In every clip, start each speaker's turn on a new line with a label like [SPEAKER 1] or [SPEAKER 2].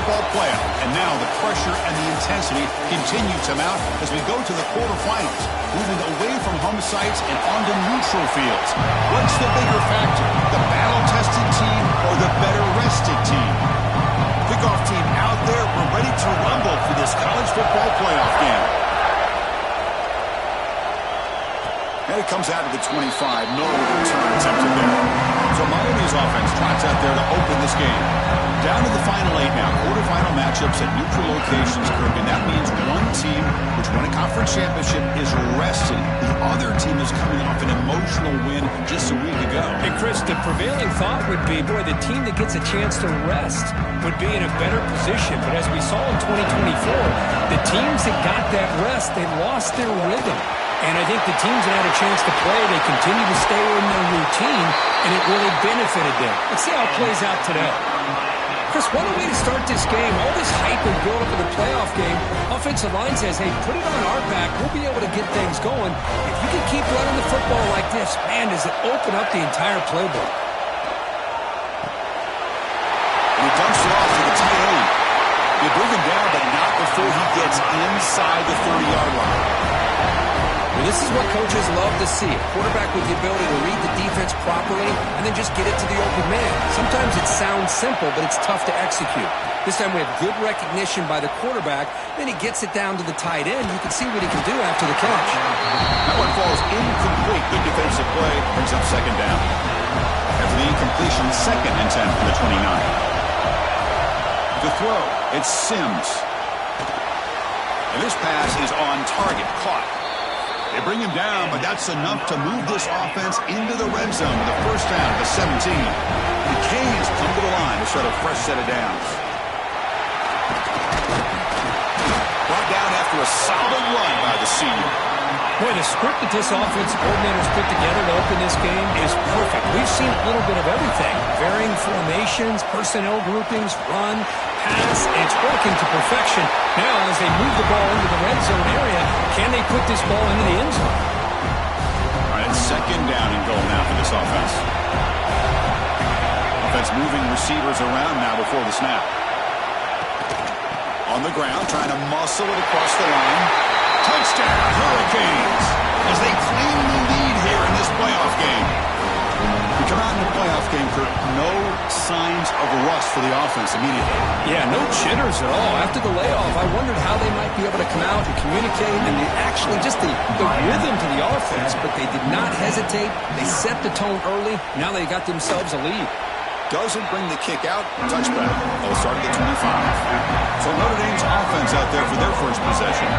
[SPEAKER 1] football playoff. And now the pressure and the intensity continue to mount as we go to the quarterfinals, moving away from home sites and onto neutral fields. What's the bigger factor, the battle-tested team or the better-rested team? Kickoff team out there. We're ready to rumble for this college football playoff game. And it comes out of the 25. No return attempted there. So Miami's offense trots out there to open this game. Down to the final 8 now. Quarterfinal matchups at neutral locations, Kirk. And that means one team, which won a conference championship, is resting. The other team is coming off an emotional win just a week ago.
[SPEAKER 2] Hey, Chris, the prevailing thought would be, boy, the team that gets a chance to rest would be in a better position. But as we saw in 2024, the teams that got that rest, they lost their rhythm. And I think the teams that had a chance to play, they continue to stay in their routine, and it really benefited them. Let's see how it plays out today. Chris, what a way to start this game. All this hype and build up in the playoff game. Offensive line says, hey, put it on our back. We'll be able to get things going. If you can keep running the football like this, man, does it open up the entire playbook.
[SPEAKER 1] And he dumps it off to the tight end. You bring him down, but not before he gets inside the 30-yard line.
[SPEAKER 3] Well, this is what coaches love to see. A quarterback with the ability to read the defense properly and then just get it to the open man. Sometimes it sounds simple, but it's tough to execute. This time we have good recognition by the quarterback. Then he gets it down to the tight end. You can see what he can do after the catch.
[SPEAKER 1] That one falls incomplete. Good defensive play. Brings up second down. After the incompletion, 2nd and 10 from the 29. To throw, it's Sims. And this pass is on target. Caught. They bring him down, but that's enough to move this offense into the red zone with a first down at the 17. The Canes come to the line to start a fresh set of downs. Brought down after a solid run by the senior.
[SPEAKER 2] Boy, the script that this offense coordinator's put together to open this game is perfect. We've seen a little bit of everything. Varying formations, personnel groupings, run, pass, and it's working to perfection. Now, as they move the ball into the red zone area, can they put this ball into the end zone?
[SPEAKER 1] All right, it's second down and goal now for this offense. Offense moving receivers around now before the snap. On the ground, trying to muscle it across the line. Touchdown, Hurricanes, as they claim the lead here in this playoff game. We come out in the playoff game, Kirk, no signs of rust for the offense immediately.
[SPEAKER 2] Yeah, no jitters at all. After the layoff, I wondered how they might be able to come out and communicate and actually just the rhythm to the offense, but they did not hesitate. They set the tone early. Now they got themselves a lead.
[SPEAKER 1] Doesn't bring the kick out. Touchback. They'll start at the 25. So Notre Dame's offense out there for their first possession.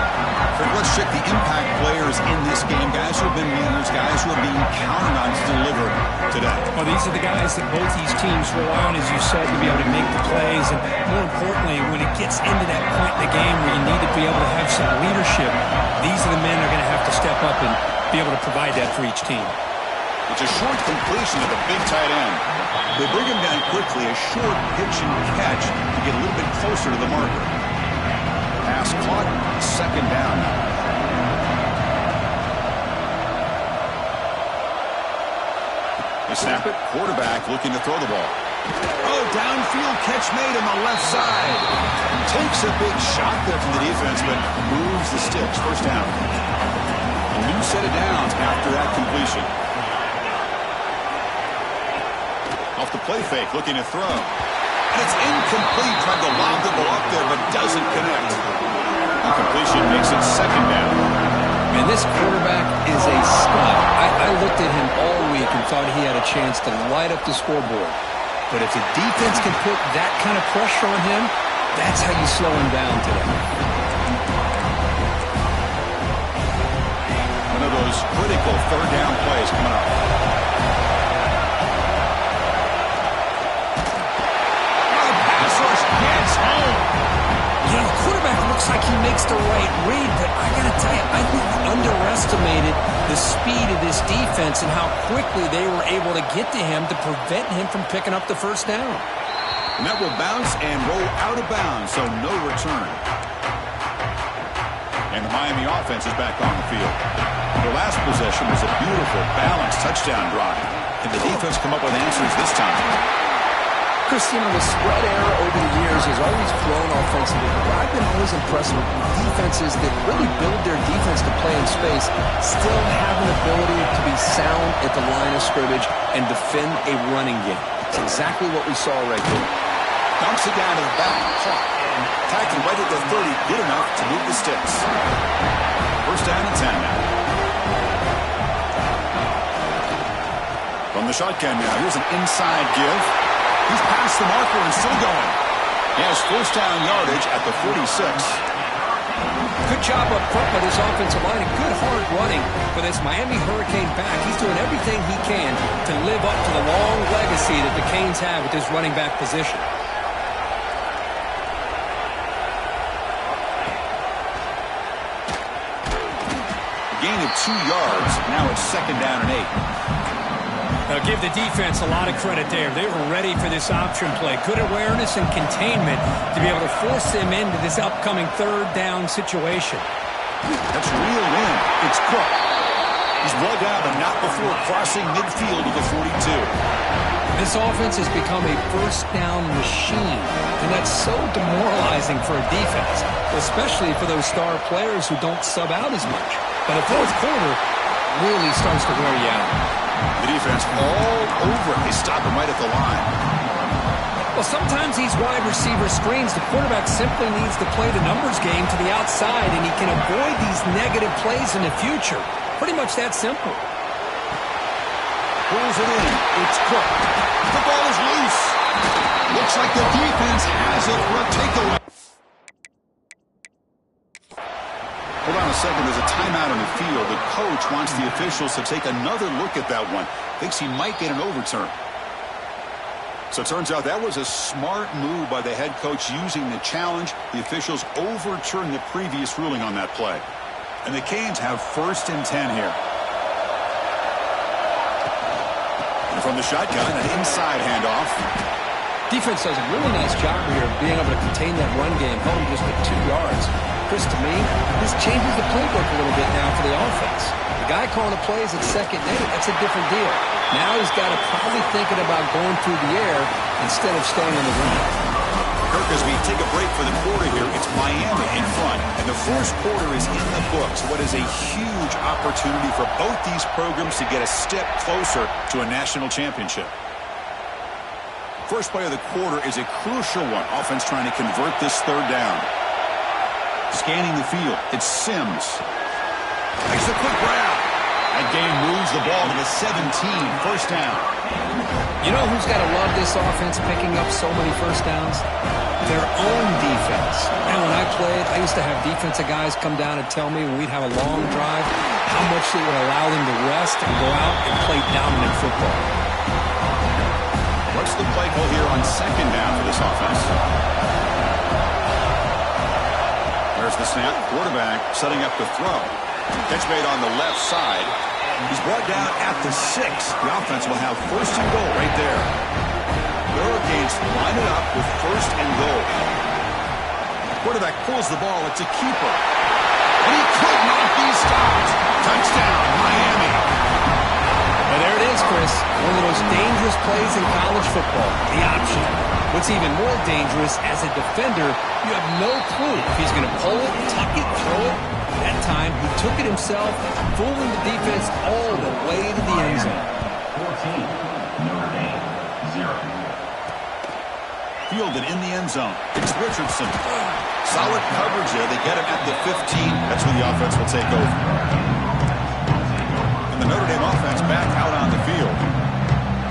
[SPEAKER 1] Let's check the impact players in this game. Guys who have been leaders, guys who are being counted on to deliver today.
[SPEAKER 2] Well, these are the guys that both these teams rely on, as you said, to be able to make the plays. And more importantly, when it gets into that point in the game where you need to be able to have some leadership, these are the men that are going to have to step up and be able to provide that for each team.
[SPEAKER 1] It's a short completion of the big tight end. They bring him down quickly, a short pitch and catch to get a little bit closer to the marker. Pass caught, second down. They snap it, quarterback looking to throw the ball. Oh, downfield catch made on the left side. Takes a big shot there from the defense, but moves the sticks. First down. A new set of downs after that completion. Off the play fake, looking to throw. And it's incomplete. Tried to lob the ball up there, but doesn't connect. Incompletion makes it second down.
[SPEAKER 3] And this quarterback is a stud. I looked at him all week and thought he had a chance to light up the scoreboard. But if the defense can put that kind of pressure on him, that's how you slow him down today.
[SPEAKER 1] One of those critical third down plays coming up.
[SPEAKER 3] You know, the quarterback looks like he makes the right read, but I got to tell you, I think he underestimated the speed of this defense and how quickly they were able to get to him to prevent him from picking up the first down.
[SPEAKER 1] And that will bounce and roll out of bounds, so no return. And the Miami offense is back on the field. Their last possession was a beautiful, balanced touchdown drive. Can the defense come up with answers this time?
[SPEAKER 3] Chris, you know, the spread error over the years has always flown offensively. But I've been always impressed with defenses that really build their defense to play in space, still have an ability to be sound at the line of scrimmage and defend a running game. It's exactly what we saw right there.
[SPEAKER 1] Dumps it down to the back, caught, and tackled right at the 30, good enough to move the sticks. First down and 10 now. From the shotgun now, here's an inside give. He's past the marker and still going. He has first down yardage at the 46.
[SPEAKER 3] Good job up front by this offensive line. Good hard running for this Miami Hurricane back. He's doing everything he can to live up to the long legacy that the Canes have with this running back position.
[SPEAKER 1] Gain of 2 yards. Now it's second down and 8.
[SPEAKER 2] Now give the defense a lot of credit there. They were ready for this option play. Good awareness and containment to be able to force them into this upcoming third down situation.
[SPEAKER 1] That's reeled in. It's Cook. He's well down, but not before crossing midfield to the 42.
[SPEAKER 2] This offense has become a first down machine, and that's so demoralizing for a defense, especially for those star players who don't sub out as much. But the fourth quarter really starts to wear you out.
[SPEAKER 1] The defense all over it. They stop him right at the line.
[SPEAKER 2] Well, sometimes these wide receiver screens, the quarterback simply needs to play the numbers game to the outside, and he can avoid these negative plays in the future. Pretty much that simple.
[SPEAKER 1] Pulls it in. It's Cook. The ball is loose. Looks like the defense has it for a takeaway. Hold on a second. There's a timeout on the field. The coach wants the officials to take another look at that one. Thinks he might get an overturn. So it turns out that was a smart move by the head coach using the challenge. The officials overturned the previous ruling on that play. And the Canes have first and 10 here. And from the shotgun, an inside handoff.
[SPEAKER 3] Defense does a really nice job here of being able to contain that run game, home just at 2 yards. Chris, to me, this changes the playbook a little bit now for the offense. The guy calling the plays at second and 8, that's a different deal. Now he's got to probably thinking about going through the air instead of staying on the ground.
[SPEAKER 1] Kirk, as we take a break for the quarter here, it's Miami in front, and the first quarter is in the books. What is a huge opportunity for both these programs to get a step closer to a national championship. First play of the quarter is a crucial one. Offense trying to convert this third down. Scanning the field, it's Sims. Makes a quick grab. That game moves the ball to the 17, first down.
[SPEAKER 3] You know who's got to love this offense picking up so many first downs? Their own defense. And when I played, I used to have defensive guys come down and tell me when we'd have a long drive how much it would allow them to rest and go out and play dominant football.
[SPEAKER 1] What's the play call here on second down for this offense? There's the snap. Quarterback setting up to throw. Catch made on the left side. He's brought down at the 6. The offense will have first and goal right there. The Hurricanes line it up with first and goal. Quarterback pulls the ball. It's a keeper. And he could not be stopped. Touchdown, Miami.
[SPEAKER 3] And there it is, Chris. One of the most dangerous plays in college football. The option. What's even more dangerous, as a defender, you have no clue if he's going to pull it, tuck it, throw it. That time, he took it himself, fooling the defense all the way to the end zone.
[SPEAKER 4] 14, Notre Dame, 0.
[SPEAKER 1] Fielded in the end zone. It's Richardson. Solid coverage there. They get him at the 15. That's where the offense will take over. And the Notre Dame offense back out on the field.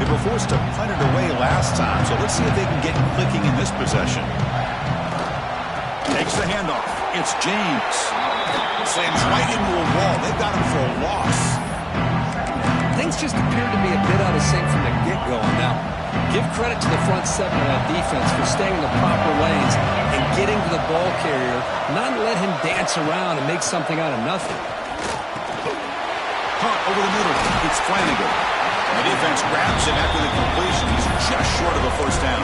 [SPEAKER 1] They were forced to punt it away last time, so let's see if they can get clicking in this possession. Takes the handoff. It's James. Slams right into a wall. They've got him for a loss.
[SPEAKER 3] Things just appeared to be a bit out of sync from the get-go on that one. Give credit to the front seven of that defense for staying in the proper lanes and getting to the ball carrier, not let him dance around and make something out of nothing.
[SPEAKER 1] Hunt over the middle. It's Flanagan. The defense grabs him after the completion. He's just short of a first down.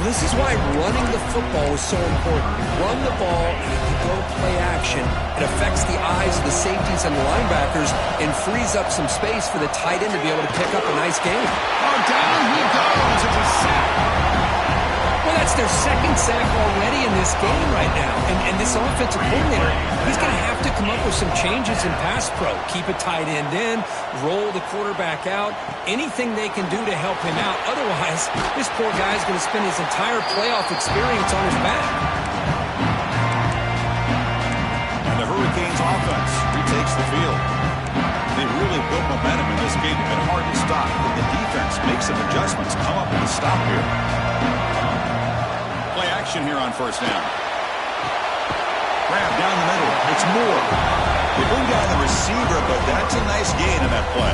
[SPEAKER 3] This is why running the football is so important. Run the ball, and if you go play action, it affects the eyes of the safeties and the linebackers and frees up some space for the tight end to be able to pick up a nice game.
[SPEAKER 1] Oh, down he goes. It's a sack.
[SPEAKER 2] Well, that's It's their second sack already in this game right now. And this offensive coordinator, he's going to have to come up with some changes in pass pro. Keep a tight end in, roll the quarterback out, anything they can do to help him out. Otherwise, this poor guy's going to spend his entire playoff experience on his back.
[SPEAKER 1] And the Hurricanes offense retakes the field. They really built momentum in this game. It's been hard to stop, but the defense makes some adjustments, come up with a stop here. Play action here on first down. Grab down the middle. It's Moore. They bring down the receiver, but that's a nice gain in that play.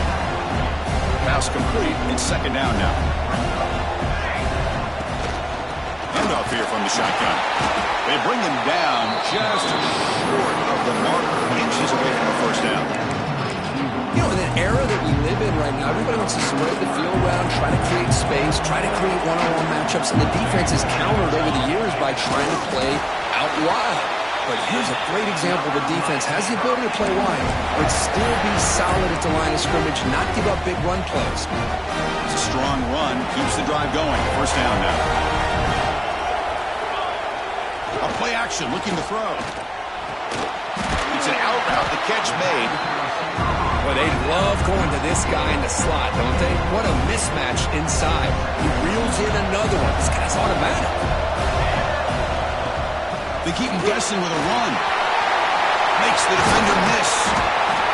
[SPEAKER 1] Pass complete. It's second down now. Handoff here from the shotgun. They bring him down just short of the mark, inches away from the first down.
[SPEAKER 3] You know, in the era that we live in right now, everybody wants to spread the field around, try to create space, try to create one-on-one matchups, and the defense is countered over the years by trying to play out wide. But here's a great example. The defense has the ability to play wide, but still be solid at the line of scrimmage, not give up big run plays.
[SPEAKER 1] It's a strong run, keeps the drive going. First down now. A play action, looking to throw. It's an out route, the catch made.
[SPEAKER 2] Well, they love going to this guy in the slot, don't they? What a mismatch inside. He reels in another one. This guy's automatic.
[SPEAKER 1] They keep him guessing with a run. Makes the defender miss.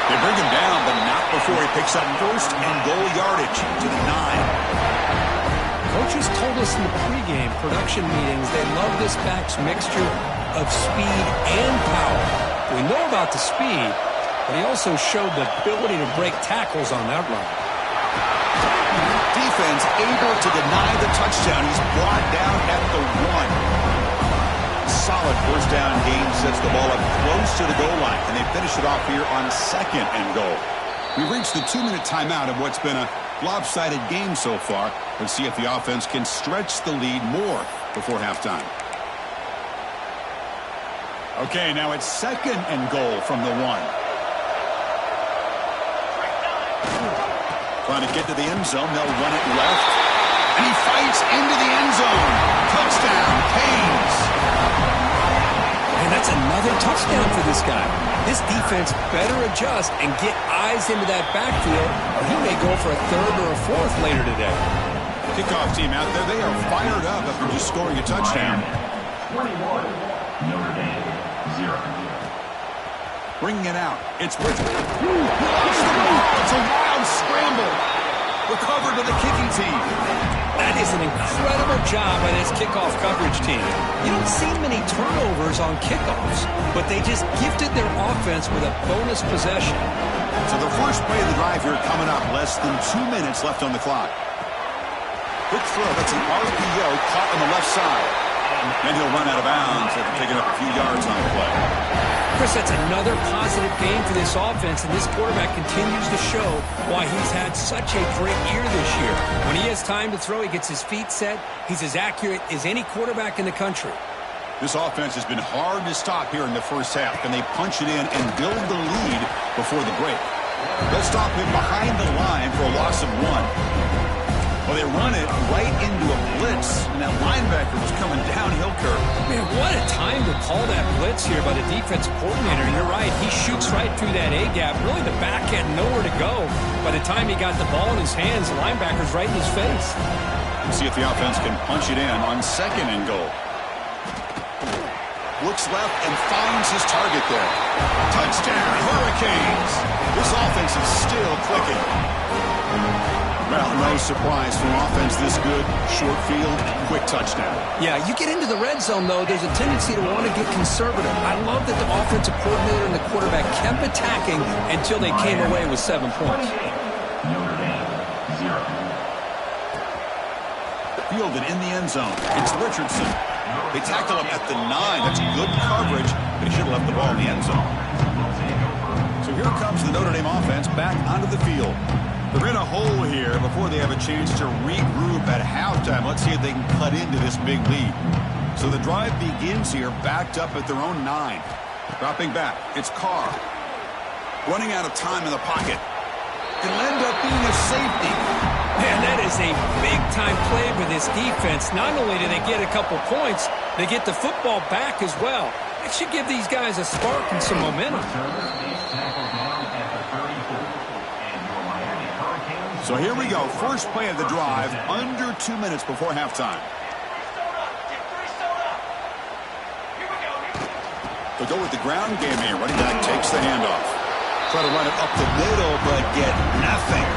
[SPEAKER 1] They bring him down, but not before he picks up first and goal yardage to the 9.
[SPEAKER 2] Coaches told us in the pregame production meetings they love this back's mixture of speed and power. We know about the speed, but he also showed the ability to break tackles on that run.
[SPEAKER 1] Defense able to deny the touchdown. He's brought down at the 1. Solid first down gain, sets the ball up close to the goal line, and they finish it off here on second and goal. We've reached the 2-minute timeout of what's been a lopsided game so far. Let's see if the offense can stretch the lead more before halftime. Okay, now it's second and goal from the 1. Trying to get to the end zone. They'll run it left. And he fights into the end zone. Touchdown, Canes.
[SPEAKER 2] And that's another touchdown for this guy. This defense better adjust and get eyes into that backfield, or he may go for a third or a fourth later today.
[SPEAKER 1] Kickoff team out there. They are fired up after just scoring a touchdown.
[SPEAKER 4] 21, Notre Dame, 0.
[SPEAKER 1] Bringing it out. It's Richard. He lost the ball. It's a wild scramble. Recovered to the kicking team.
[SPEAKER 2] That is an incredible job by this kickoff coverage team. You don't see many turnovers on kickoffs, but they just gifted their offense with a bonus possession.
[SPEAKER 1] So the first play of the drive here coming up. Less than 2 minutes left on the clock. Quick throw. That's an RPO caught on the left side. And he'll run out of bounds after taking up a few yards on the play.
[SPEAKER 2] Chris, that's another positive game for this offense, and this quarterback continues to show why he's had such a great year this year. When he has time to throw, he gets his feet set. He's as accurate as any quarterback in the country.
[SPEAKER 1] This offense has been hard to stop here in the first half. Can they punch it in and build the lead before the break? They'll stop him behind the line for a loss of 1. Well, they run it right into a blitz, and that linebacker was coming downhill curve.
[SPEAKER 2] Man, what a time to call that blitz here by the defensive coordinator. You're right, he shoots right through that A-gap. Really, the back had nowhere to go. By the time he got the ball in his hands, the linebacker's right in his face.
[SPEAKER 1] We'll see if the offense can punch it in on second and goal. Looks left and finds his target there. Touchdown, Hurricanes! This offense is still clicking. Well, no surprise from offense this good. Short field, quick touchdown.
[SPEAKER 3] Yeah, you get into the red zone, though, there's a tendency to want to get conservative. I love that the offensive coordinator and the quarterback kept attacking until they came away with 7 points.
[SPEAKER 4] Notre Dame, 0.
[SPEAKER 1] Fielded in the end zone. It's Richardson. They tackle him at the 9. That's good coverage, but he should have left the ball in the end zone. So here comes the Notre Dame offense back onto the field. They're in a hole here before they have a chance to regroup at halftime. Let's see if they can cut into this big lead. So the drive begins here, backed up at their own 9. Dropping back, it's Carr. Running out of time in the pocket. It'll end up being a safety.
[SPEAKER 2] Man, that is a big-time play for this defense. Not only do they get a couple points, they get the football back as well. It should give these guys a spark and some momentum.
[SPEAKER 1] So here we go. First play of the drive, under 2 minutes before halftime. They'll go with the ground game here. Running back takes the handoff. Try to run it up the middle, but get nothing.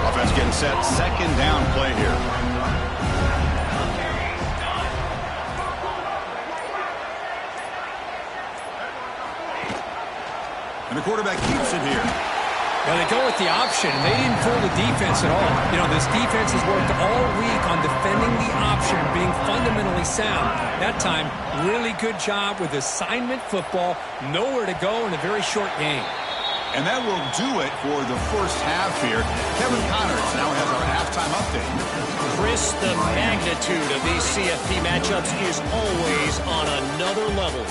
[SPEAKER 1] Offense getting set. Second down play here. And the quarterback keeps it here.
[SPEAKER 2] Now they go with the option, and they didn't fool the defense at all. You know, this defense has worked all week on defending the option, being fundamentally sound. That time, really good job with assignment football. Nowhere to go in a very short game.
[SPEAKER 1] And that will do it for the first half here. Kevin Connors now has our halftime update.
[SPEAKER 5] Chris, the magnitude of these CFP matchups is always on another level.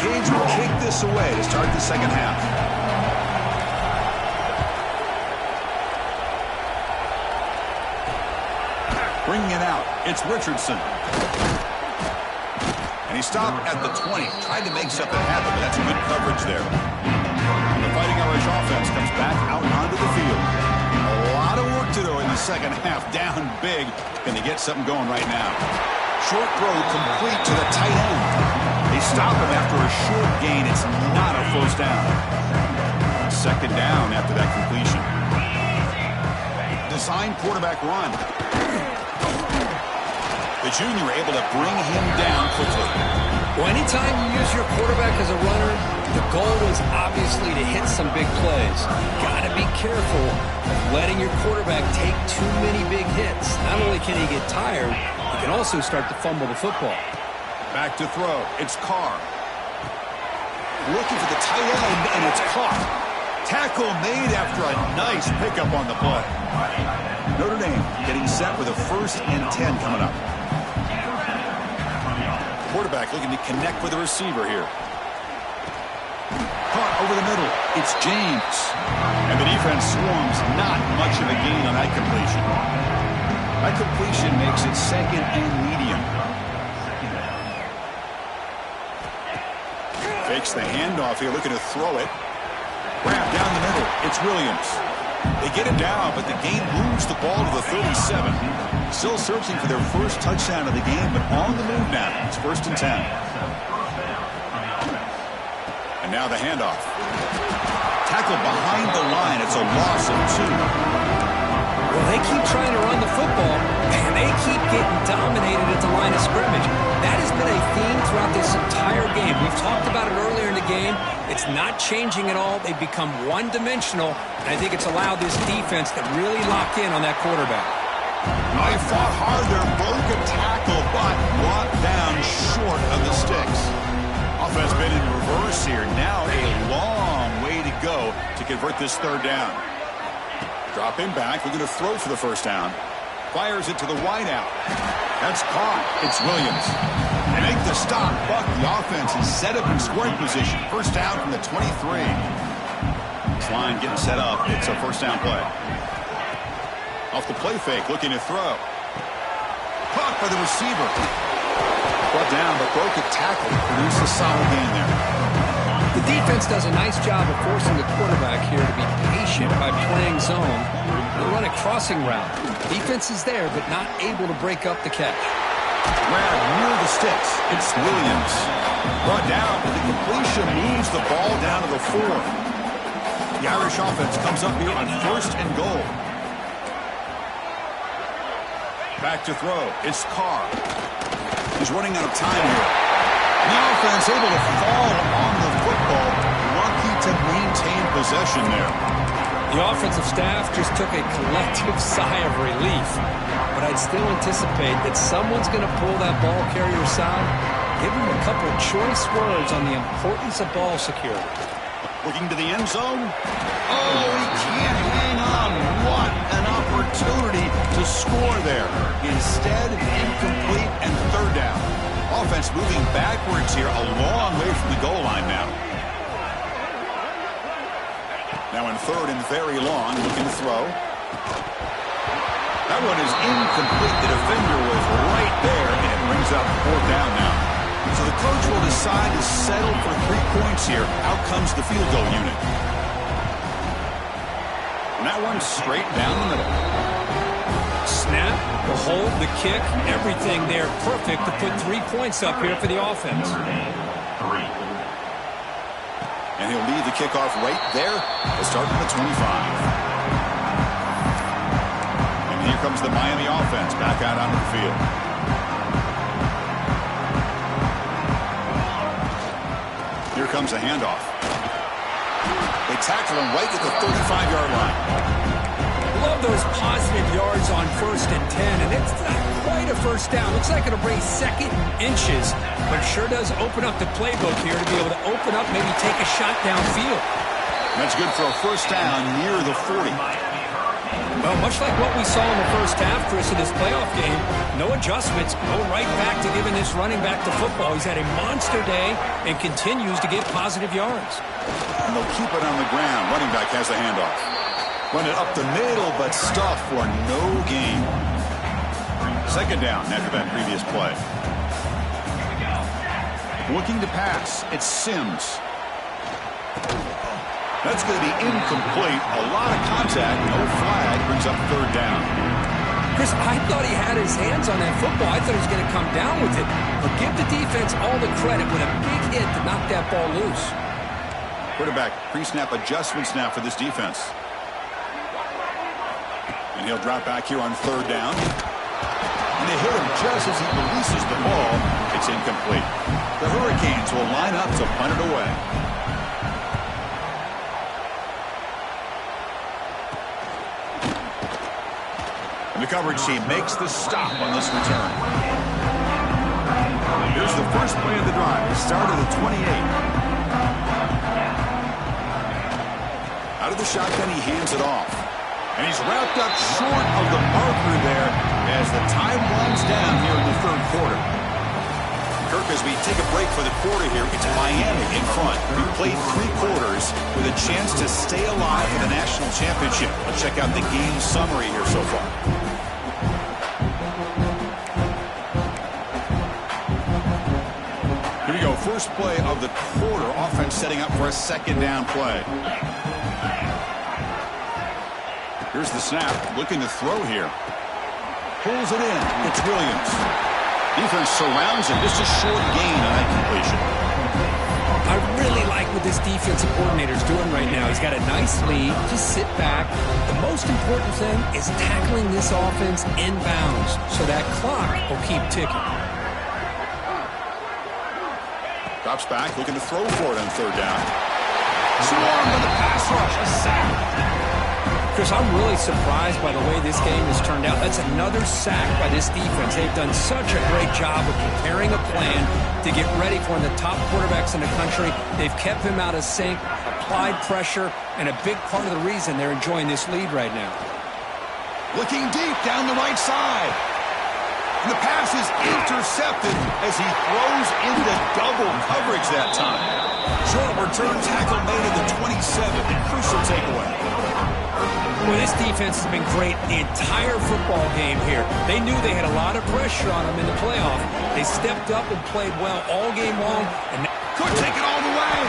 [SPEAKER 1] Canes will kick this away to start the second half. Bringing it out, it's Richardson. And he stopped at the 20. Tried to make something happen, but that's good coverage there. And the Fighting Irish offense comes back out onto the field. A lot of work to do in the second half. Down big. Can they get something going right now? Short throw complete to the tight end. They stop him after a short gain. It's not a first down. Second down after that completion. Design quarterback run. The junior able to bring him down quickly.
[SPEAKER 2] Well, anytime you use your quarterback as a runner, the goal is obviously to hit some big plays. Got to be careful of letting your quarterback take too many big hits. Not only can he get tired, he can also start to fumble the football.
[SPEAKER 1] Back to throw. It's Carr. Looking for the tight end, and it's caught. Tackle made after a nice pickup on the play. Notre Dame getting set with a 1st and 10 coming up. Quarterback looking to connect with the receiver here. Caught over the middle. It's James. And the defense swarms. Not much of a gain on that completion. That completion makes it 2nd and medium. Fakes the handoff here, looking to throw it. Wrap down the middle. It's Williams. They get it down, but the game moves the ball to the 37. Still searching for their first touchdown of the game, but on the move now. It's 1st and 10. And now the handoff. Tackle behind the line. It's a loss of 2.
[SPEAKER 2] Well, they keep trying to run the football, and they keep getting dominated at the line of scrimmage. That has been a theme throughout this entire game. We've talked about it earlier in the game. It's not changing at all. They've become one-dimensional, and I think it's allowed this defense to really lock in on that quarterback.
[SPEAKER 1] They fought hard there, broke a tackle, but brought down short of the sticks. Offense been in reverse here. Now a long way to go to convert this 3rd down. Drop him back. We're going to throw for the 1st down. Fires it to the wideout. That's caught. It's Williams. They make the stop, but the offense is set up in scoring position. 1st down from the 23. This line getting set up. It's a 1st down play. Off the play fake, looking to throw. Caught by the receiver. Brought down, but broke a tackle. Produced a solid gain there.
[SPEAKER 2] The defense does a nice job of forcing the quarterback here to be patient by playing zone. They run a crossing route. Defense is there, but not able to break up the catch.
[SPEAKER 1] Grab near the sticks. It's Williams. Brought down, but the completion moves the ball down to the 4. The Irish offense comes up here on 1st and goal. Back to throw. It's Carr. He's running out of time here. And the offense able to fall on the football. Lucky to maintain possession there.
[SPEAKER 2] The offensive staff just took a collective sigh of relief. But I'd still anticipate that someone's going to pull that ball carrier aside, give him a couple of choice words on the importance of ball security.
[SPEAKER 1] Looking to the end zone. Oh, he can't hang on. What an opportunity to score there. Instead, incomplete and 3rd down. Offense moving backwards here, a long way from the goal line now. Now in third and very long, looking to throw. That one is incomplete. The defender was right there, and it brings up fourth down now. So the coach will decide to settle for 3 points here. Out comes the field goal unit. And that one straight down the middle.
[SPEAKER 2] Snap, the hold, the kick, everything there perfect to put 3 points up here for the offense.
[SPEAKER 1] And he'll lead the kickoff right there. They'll start from the 25. Here comes the Miami offense back out onto the field. Here comes a handoff. They tackle him right at the 35-yard line.
[SPEAKER 2] Love those positive yards on 1st and 10, and it's not quite a first down. Looks like it'll bring second inches, but it sure does open up the playbook here to be able to open up, maybe take a shot downfield.
[SPEAKER 1] That's good for a first down near the 40.
[SPEAKER 2] Well, much like what we saw in the first half, Chris, of this playoff game, no adjustments, go right back to giving this running back the football. He's had a monster day and continues to get positive yards.
[SPEAKER 1] And they'll keep it on the ground. Running back has the handoff. Run it up the middle, but stuff for no gain. Second down after that previous play. Looking to pass. It's Sims. That's going to be incomplete. A lot of contact. No flag. Brings up third down.
[SPEAKER 2] Chris, I thought he had his hands on that football. I thought he was going to come down with it. But give the defense all the credit with a big hit to knock that ball loose.
[SPEAKER 1] Quarterback pre-snap adjustments now for this defense. And he'll drop back here on third down. And they hit him just as he releases the ball. It's incomplete. The Hurricanes will line up to punt it away. And the coverage team makes the stop on this return. Here's the first play of the drive. The start of the 28. Out of the shotgun, he hands it off. And he's wrapped up short of the marker there as the time runs down here in the third quarter. Kirk, as we take a break for the quarter here, it's Miami in front. We played 3 quarters with a chance to stay alive for the national championship. Let's check out the game summary here so far. Here we go. First play of the quarter. Offense setting up for a second down play. Here's the snap. Looking to throw here. Pulls it in. It's Williams. Defense surrounds him. Just a short gain on that completion.
[SPEAKER 2] I really like what this defensive coordinator is doing right now. He's got a nice lead. Just sit back. The most important thing is tackling this offense inbounds so that clock will keep ticking.
[SPEAKER 1] Drops back, looking to throw for it on third down. Swarmed with the pass rush. A sack.
[SPEAKER 2] Chris, I'm really surprised by the way this game has turned out. That's another sack by this defense. They've done such a great job of preparing a plan to get ready for one of the top quarterbacks in the country. They've kept him out of sync, applied pressure, and a big part of the reason they're enjoying this lead right now.
[SPEAKER 1] Looking deep down the right side. And the pass is intercepted as he throws into double coverage that time. Short return tackle made at the 27. A crucial takeaway.
[SPEAKER 2] Well, this defense has been great the entire football game here. They knew they had a lot of pressure on them in the playoff. They stepped up and played well all game long. And
[SPEAKER 1] could take it all the way.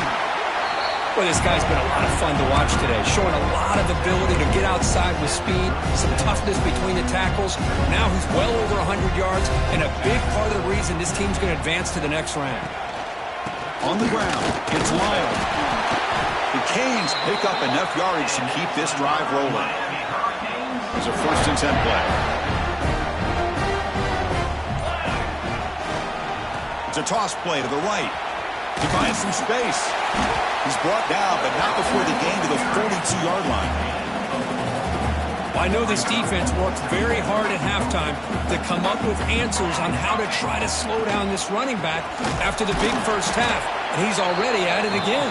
[SPEAKER 2] Well, this guy's been a lot of fun to watch today, showing a lot of ability to get outside with speed, some toughness between the tackles. Now he's well over 100 yards, and a big part of the reason this team's going to advance to the next round.
[SPEAKER 1] On the ground, it's Lyle. The Canes pick up enough yardage to keep this drive rolling. It's a 1st and 10 play. It's a toss play to the right. He finds some space. He's brought down, but not before the gain to the 42-yard line.
[SPEAKER 2] I know this defense worked very hard at halftime to come up with answers on how to try to slow down this running back after the big first half, and he's already at it again.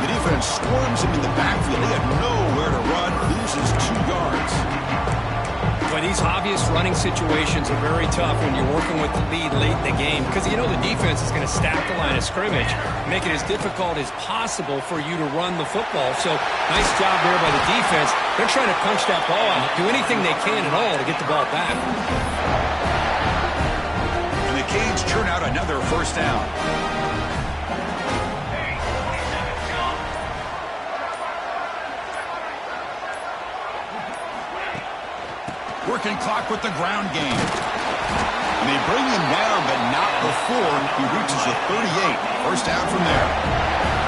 [SPEAKER 1] The defense swarms him in the backfield. He had nowhere to run, loses 2 yards.
[SPEAKER 2] But these obvious running situations are very tough when you're working with the lead late in the game because you know the defense is going to stack the line of scrimmage, make it as difficult as possible for you to run the football. So nice job there by the defense. They're trying to punch that ball out, do anything they can at all to get the ball back.
[SPEAKER 1] And the Canes churn out another first down. Working clock with the ground game. And they bring him down, but not before he reaches the 38. First down from there.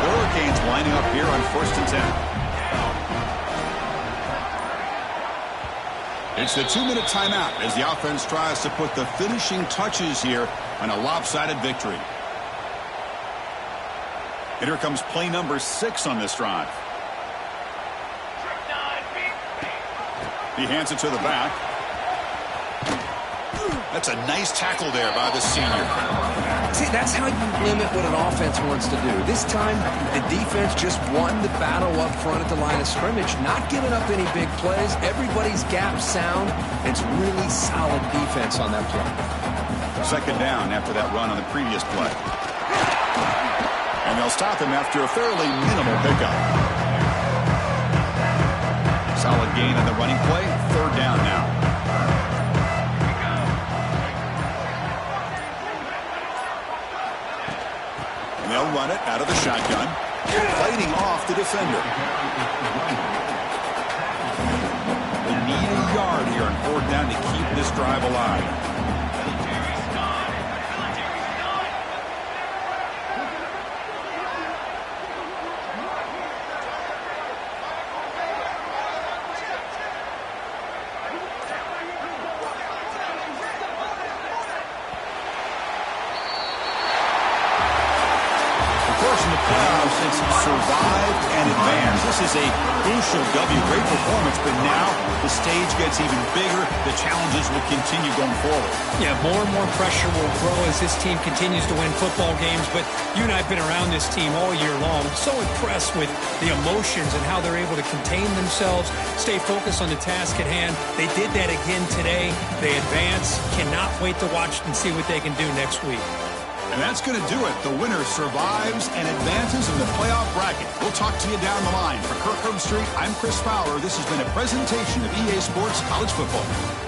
[SPEAKER 1] The Hurricanes lining up here on 1st and 10. It's the 2-minute timeout as the offense tries to put the finishing touches here on a lopsided victory. And here comes play number 6 on this drive. He hands it to the back. That's a nice tackle there by the senior.
[SPEAKER 3] See, that's how you limit what an offense wants to do. This time, the defense just won the battle up front at the line of scrimmage, not giving up any big plays. Everybody's gap sound. It's really solid defense on that play.
[SPEAKER 1] Second down after that run on the previous play. And they'll stop him after a fairly minimal pickup. Solid gain on the running play. Third down now. And they'll run it out of the shotgun, fighting off the defender. They need a yard here on 4th down to keep this drive alive. Survive and advance. This is a crucial W. Great performance, but now the stage gets even bigger. The challenges will continue going forward.
[SPEAKER 2] Yeah, more and more pressure will grow as this team continues to win football games, but you and I have been around this team all year long. So impressed with the emotions and how they're able to contain themselves, stay focused on the task at hand. They did that again today. They advance. Cannot wait to watch and see what they can do next week.
[SPEAKER 1] And that's going to do it. The winner survives and advances in the playoff bracket. We'll talk to you down the line. For Kirk Herbstreit, I'm Chris Fowler. This has been a presentation of EA Sports College Football.